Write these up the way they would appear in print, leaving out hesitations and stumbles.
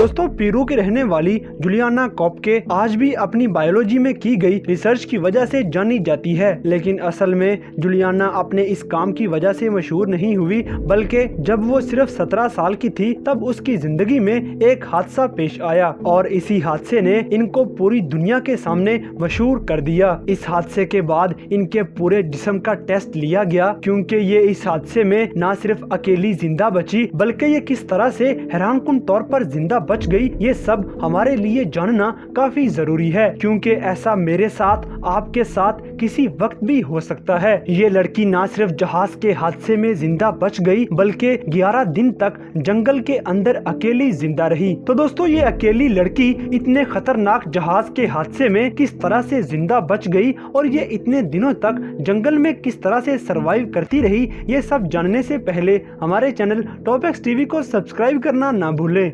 दोस्तों, पेरू के रहने वाली जूलियाना कोपके आज भी अपनी बायोलॉजी में की गई रिसर्च की वजह से जानी जाती है, लेकिन असल में जूलियाना अपने इस काम की वजह से मशहूर नहीं हुई, बल्कि जब वो सिर्फ 17 साल की थी तब उसकी जिंदगी में एक हादसा पेश आया और इसी हादसे ने इनको पूरी दुनिया के सामने मशहूर कर दिया। इस हादसे के बाद इनके पूरे जिस्म का टेस्ट लिया गया, क्योंकि ये इस हादसे में न सिर्फ अकेली जिंदा बची बल्कि ये किस तरह से हैरानकुन तौर पर जिंदा बच गई, ये सब हमारे लिए जानना काफी जरूरी है, क्योंकि ऐसा मेरे साथ, आपके साथ किसी वक्त भी हो सकता है। ये लड़की न सिर्फ जहाज के हादसे में जिंदा बच गई बल्कि 11 दिन तक जंगल के अंदर अकेली जिंदा रही। तो दोस्तों, ये अकेली लड़की इतने खतरनाक जहाज के हादसे में किस तरह से जिंदा बच गई और ये इतने दिनों तक जंगल में किस तरह से सरवाइव करती रही, ये सब जानने से पहले हमारे चैनल टॉपएक्स टीवी को सब्सक्राइब करना ना भूलें।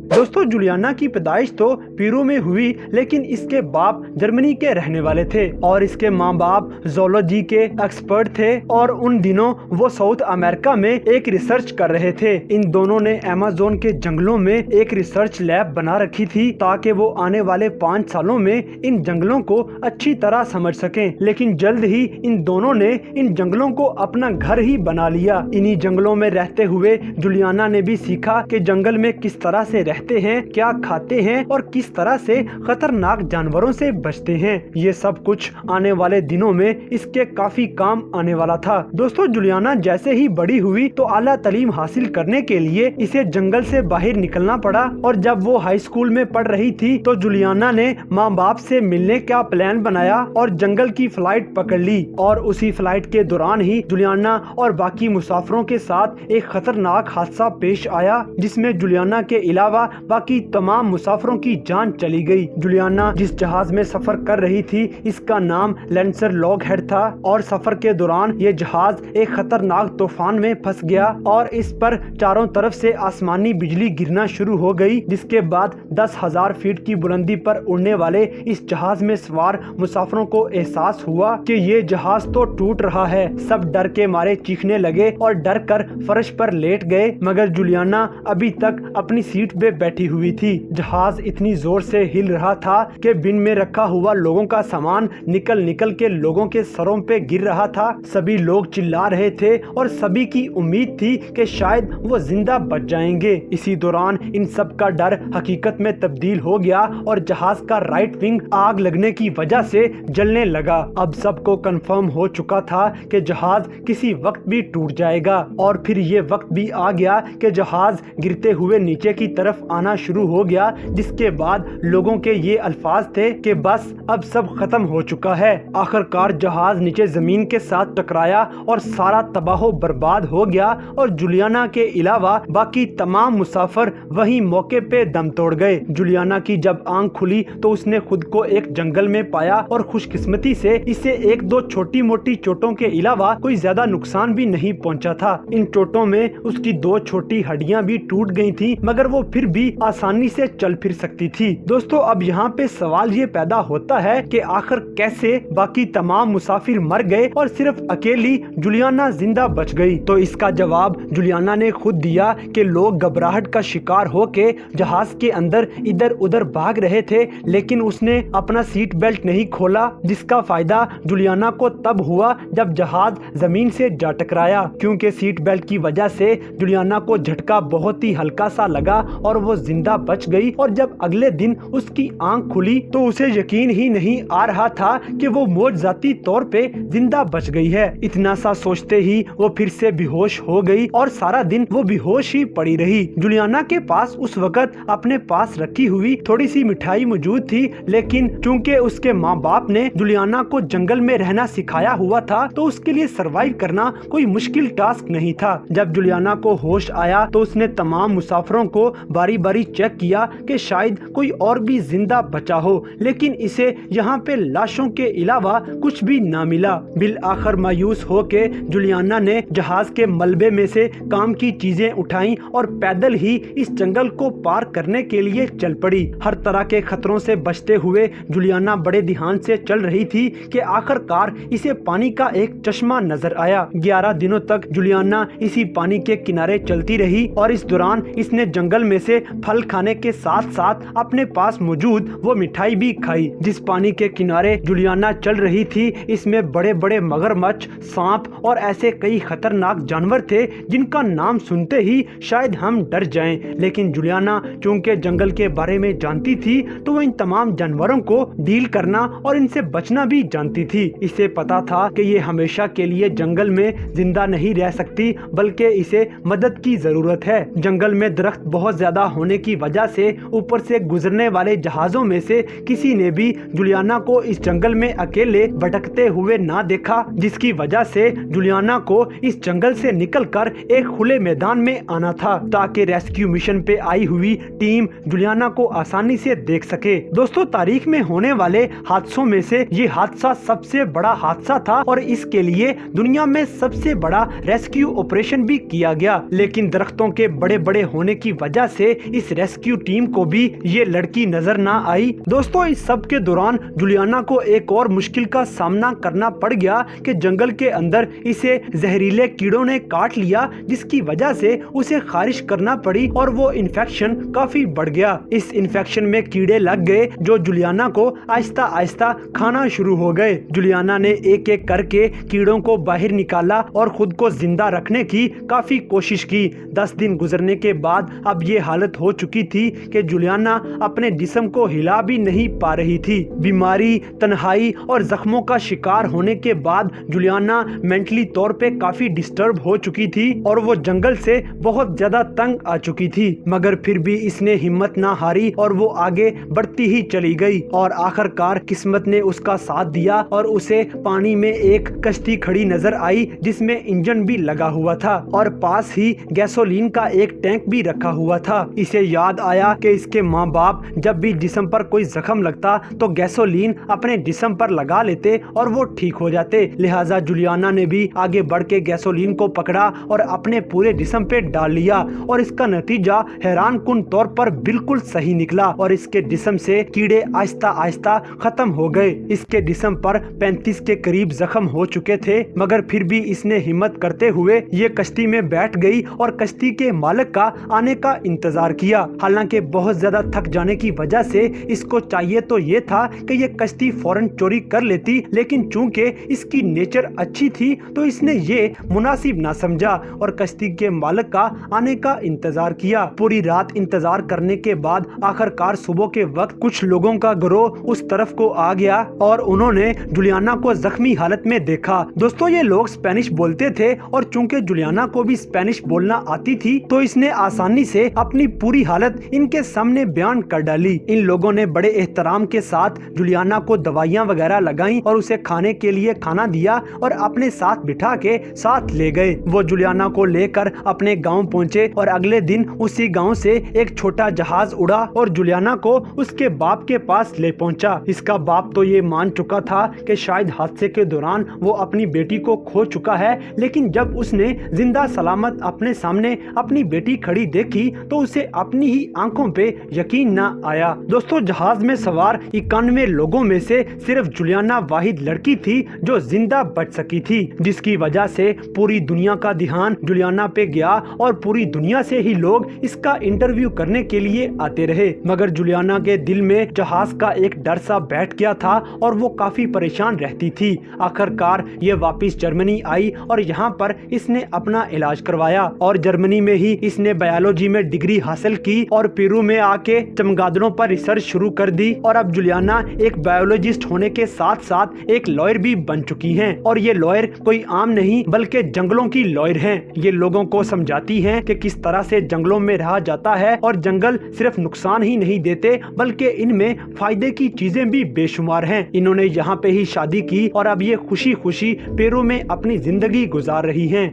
दोस्तों, जूलियाना की पैदाइश तो पेरू में हुई, लेकिन इसके बाप जर्मनी के रहने वाले थे और इसके माँ बाप ज़ूलॉजी के एक्सपर्ट थे और उन दिनों वो साउथ अमेरिका में एक रिसर्च कर रहे थे। इन दोनों ने अमेज़न के जंगलों में एक रिसर्च लैब बना रखी थी ताकि वो आने वाले 5 सालों में इन जंगलों को अच्छी तरह समझ सकें, लेकिन जल्द ही इन दोनों ने इन जंगलों को अपना घर ही बना लिया। इन्हीं जंगलों में रहते हुए जूलियाना ने भी सीखा कि जंगल में किस तरह से रहते हैं, क्या खाते हैं और किस तरह से खतरनाक जानवरों से बचते हैं। ये सब कुछ आने वाले दिनों में इसके काफी काम आने वाला था। दोस्तों, जूलियाना जैसे ही बड़ी हुई तो आला तालीम हासिल करने के लिए इसे जंगल से बाहर निकलना पड़ा और जब वो हाई स्कूल में पढ़ रही थी तो जूलियाना ने माँ बाप से मिलने का प्लान बनाया और जंगल की फ्लाइट पकड़ ली और उसी फ्लाइट के दौरान ही जूलियाना और बाकी मुसाफिरों के साथ एक खतरनाक हादसा पेश आया, जिसमें जूलियाना के अलावा बाकी तमाम मुसाफिरों की जान चली गई। जूलियाना जिस जहाज में सफर कर रही थी इसका नाम लैंसर लॉकहेड था और सफर के दौरान ये जहाज एक खतरनाक तूफान में फंस गया और इस पर चारों तरफ से आसमानी बिजली गिरना शुरू हो गई, जिसके बाद 10,000 फीट की बुलंदी पर उड़ने वाले इस जहाज में सवार मुसाफिरों को एहसास हुआ कि ये जहाज तो टूट रहा है। सब डर के मारे चीखने लगे और डर कर फर्श पर लेट गए, मगर जूलियाना अभी तक अपनी सीट पे बैठी हुई थी। जहाज इतनी जोर से हिल रहा था कि बिन में रखा हुआ लोगों का सामान निकल निकल के लोगों के सरों पे गिर रहा था। सभी लोग चिल्ला रहे थे और सभी की उम्मीद थी कि शायद वो जिंदा बच जाएंगे। इसी दौरान इन सब का डर हकीकत में तब्दील हो गया और जहाज का राइट विंग आग लगने की वजह से जलने लगा। अब सबको कंफर्म हो चुका था कि जहाज किसी वक्त भी टूट जाएगा और फिर ये वक्त भी आ गया कि जहाज गिरते हुए नीचे की तरफ आना शुरू हो गया, जिसके बाद लोगों के ये अल्फाज थे कि बस अब सब खत्म हो चुका है। आखिरकार जहाज नीचे जमीन के साथ टकराया और सारा तबाह बर्बाद हो गया और जूलियाना के अलावा बाकी तमाम मुसाफिर वहीं मौके पे दम तोड़ गए। जूलियाना की जब आंख खुली तो उसने खुद को एक जंगल में पाया और खुशकिस्मती से इसे 1-2 छोटी मोटी चोटों के अलावा कोई ज्यादा नुकसान भी नहीं पहुंचा था। इन चोटों में उसकी 2 छोटी हड्डियां भी टूट गई थी, मगर वो फिर भी आसानी से चल फिर सकती थी। दोस्तों, अब यहाँ पे सवाल ये पैदा होता है कि आखिर कैसे बाकी तमाम मुसाफिर मर गए और सिर्फ अकेली जूलियाना जिंदा बच गई। तो इसका जवाब जूलियाना ने खुद दिया कि लोग घबराहट का शिकार होके जहाज के अंदर इधर उधर भाग रहे थे, लेकिन उसने अपना सीट बेल्ट नहीं खोला, जिसका फायदा जूलियाना को तब हुआ जब जहाज जमीन से जा टकराया, क्योंकि सीट बेल्ट की वजह से जूलियाना को झटका बहुत ही हल्का सा लगा और वो जिंदा बच गई। और जब अगले दिन उसकी आंख खुली तो उसे यकीन ही नहीं आ रहा था कि वो मौजज़ाती तौर पे जिंदा बच गई है। इतना सा सोचते ही वो फिर से बेहोश हो गई और सारा दिन वो बेहोश ही पड़ी रही। जूलियाना के पास उस वक्त अपने पास रखी हुई थोड़ी सी मिठाई मौजूद थी, लेकिन चूंकि उसके माँ बाप ने जूलियाना को जंगल में रहना सिखाया हुआ था तो उसके लिए सरवाइव करना कोई मुश्किल टास्क नहीं था। जब जूलियाना को होश आया तो उसने तमाम मुसाफिरों को बारी बारी चेक किया कि शायद कोई और भी जिंदा बचा हो, लेकिन इसे यहाँ पे लाशों के अलावा कुछ भी ना मिला। बिल आखिर मायूस होके जूलियाना ने जहाज के मलबे में से काम की चीजें उठाई और पैदल ही इस जंगल को पार करने के लिए चल पड़ी। हर तरह के खतरों से बचते हुए जूलियाना बड़े ध्यान से चल रही थी कि आखिरकार इसे पानी का एक चश्मा नजर आया। 11 दिनों तक जूलियाना इसी पानी के किनारे चलती रही और इस दौरान इसने जंगल में से से फल खाने के साथ साथ अपने पास मौजूद वो मिठाई भी खाई। जिस पानी के किनारे जूलियाना चल रही थी इसमें बड़े बड़े मगरमच्छ, सांप और ऐसे कई खतरनाक जानवर थे जिनका नाम सुनते ही शायद हम डर जाएं। लेकिन जूलियाना चूंकि जंगल के बारे में जानती थी तो वो इन तमाम जानवरों को डील करना और इनसे बचना भी जानती थी। इसे पता था कि ये हमेशा के लिए जंगल में जिंदा नहीं रह सकती बल्कि इसे मदद की जरूरत है। जंगल में दरख्त बहुत ज्यादा होने की वजह से ऊपर से गुजरने वाले जहाजों में से किसी ने भी जूलियाना को इस जंगल में अकेले भटकते हुए ना देखा, जिसकी वजह से जूलियाना को इस जंगल से निकलकर एक खुले मैदान में आना था ताकि रेस्क्यू मिशन पे आई हुई टीम जूलियाना को आसानी से देख सके। दोस्तों, तारीख में होने वाले हादसों में से ये हादसा सबसे बड़ा हादसा था और इसके लिए दुनिया में सबसे बड़ा रेस्क्यू ऑपरेशन भी किया गया। लेकिन दरख्तों के बड़े बड़े होने की वजह से इस रेस्क्यू टीम को भी ये लड़की नजर ना आई। दोस्तों, इस सब के दौरान जूलियाना को एक और मुश्किल का सामना करना पड़ गया कि जंगल के अंदर इसे जहरीले कीड़ों ने काट लिया, जिसकी वजह से उसे खारिश करना पड़ी और वो इन्फेक्शन काफी बढ़ गया। इस इन्फेक्शन में कीड़े लग गए जो जूलियाना को आहिस्ता आहिस्ता खाना शुरू हो गए। जूलियाना ने एक एक करके कीड़ों को बाहर निकाला और खुद को जिंदा रखने की काफी कोशिश की। 10 दिन गुजरने के बाद अब ये हालत हो चुकी थी कि जूलियाना अपने जिस्म को हिला भी नहीं पा रही थी। बीमारी, तन्हाई और जख्मों का शिकार होने के बाद जूलियाना मेंटली तौर पे काफी डिस्टर्ब हो चुकी थी और वो जंगल से बहुत ज्यादा तंग आ चुकी थी। मगर फिर भी इसने हिम्मत ना हारी और वो आगे बढ़ती ही चली गई और आखिरकार किस्मत ने उसका साथ दिया और उसे पानी में एक कश्ती खड़ी नजर आई जिसमें इंजन भी लगा हुआ था और पास ही गैसोलीन का एक टैंक भी रखा हुआ था। इसे याद आया कि इसके माँ बाप जब भी जिस्म पर कोई जख्म लगता तो गैसोलीन अपने जिस्म पर लगा लेते और वो ठीक हो जाते। लिहाजा जूलियाना ने भी आगे बढ़ के गैसोलीन को पकड़ा और अपने पूरे जिस्म पे डाल लिया और इसका नतीजा हैरान कुन तौर पर बिल्कुल सही निकला और इसके जिस्म से कीड़े आहिस्ता आहिस्ता खत्म हो गए। इसके जिस्म पर 35 के करीब जख्म हो चुके थे, मगर फिर भी इसने हिम्मत करते हुए ये कश्ती में बैठ गई और कश्ती के मालिक का आने का इंतजार किया। हालांकि बहुत ज्यादा थक जाने की वजह से इसको चाहिए तो ये था कि ये कश्ती फौरन चोरी कर लेती, लेकिन चूंकि इसकी नेचर अच्छी थी तो इसने ये मुनासिब ना समझा और कश्ती के मालिक का आने का इंतजार किया। पूरी रात इंतजार करने के बाद आखिरकार सुबह के वक्त कुछ लोगों का गिरोह उस तरफ को आ गया और उन्होंने जूलियाना को जख्मी हालत में देखा। दोस्तों, ये लोग स्पेनिश बोलते थे और चूंकि जूलियाना को भी स्पेनिश बोलना आती थी तो इसने आसानी से अपनी पूरी हालत इनके सामने बयान कर डाली। इन लोगों ने बड़े एहतराम के साथ जूलियाना को दवाइयाँ वगैरह लगाई और उसे खाने के लिए खाना दिया और अपने साथ बिठा के साथ ले गए। वो जूलियाना को लेकर अपने गांव पहुंचे और अगले दिन उसी गांव से एक छोटा जहाज उड़ा और जूलियाना को उसके बाप के पास ले पहुंचा। इसका बाप तो ये मान चुका था कि शायद हादसे के दौरान वो अपनी बेटी को खो चुका है, लेकिन जब उसने जिंदा सलामत अपने सामने अपनी बेटी खड़ी देखी तो उसे अपनी ही आंखों पे यकीन न आया। दोस्तों, जहाज में सवार 91 लोगों में से सिर्फ जूलियाना वाहिद लड़की थी जो जिंदा बच सकी थी, जिसकी वजह से पूरी दुनिया का ध्यान जूलियाना पे गया और पूरी दुनिया से ही लोग इसका इंटरव्यू करने के लिए आते रहे। मगर जूलियाना के दिल में जहाज का एक डर सा बैठ गया था और वो काफी परेशान रहती थी। आखिरकार ये वापस जर्मनी आई और यहाँ पर इसने अपना इलाज करवाया और जर्मनी में ही इसने बायोलॉजी में डिग्री हासिल की और पेरू में आके चमगादड़ों पर रिसर्च शुरू कर दी और अब जूलियाना एक बायोलॉजिस्ट होने के साथ साथ एक लॉयर भी बन चुकी हैं और ये लॉयर कोई आम नहीं बल्कि जंगलों की लॉयर हैं। ये लोगों को समझाती हैं कि किस तरह से जंगलों में रहा जाता है और जंगल सिर्फ नुकसान ही नहीं देते बल्कि इनमें फायदे की चीजें भी बेशुमार हैं। इन्होंने यहाँ पे ही शादी की और अब ये खुशी खुशी पेरू में अपनी जिंदगी गुजार रही हैं।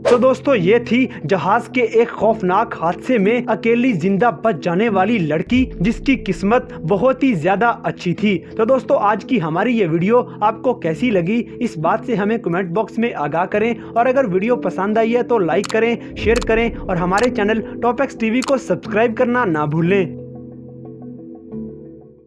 तो दोस्तों, ये थी जहाज के एक खौफनाक हादसे में अकेली जिंदा बच जाने वाली लड़की जिसकी किस्मत बहुत ही ज्यादा अच्छी थी। तो दोस्तों, आज की हमारी ये वीडियो आपको कैसी लगी इस बात से हमें कमेंट बॉक्स में आगाह करें और अगर वीडियो पसंद आई है तो लाइक करें, शेयर करें और हमारे चैनल टॉप एक्स टीवी को सब्सक्राइब करना ना भूलें।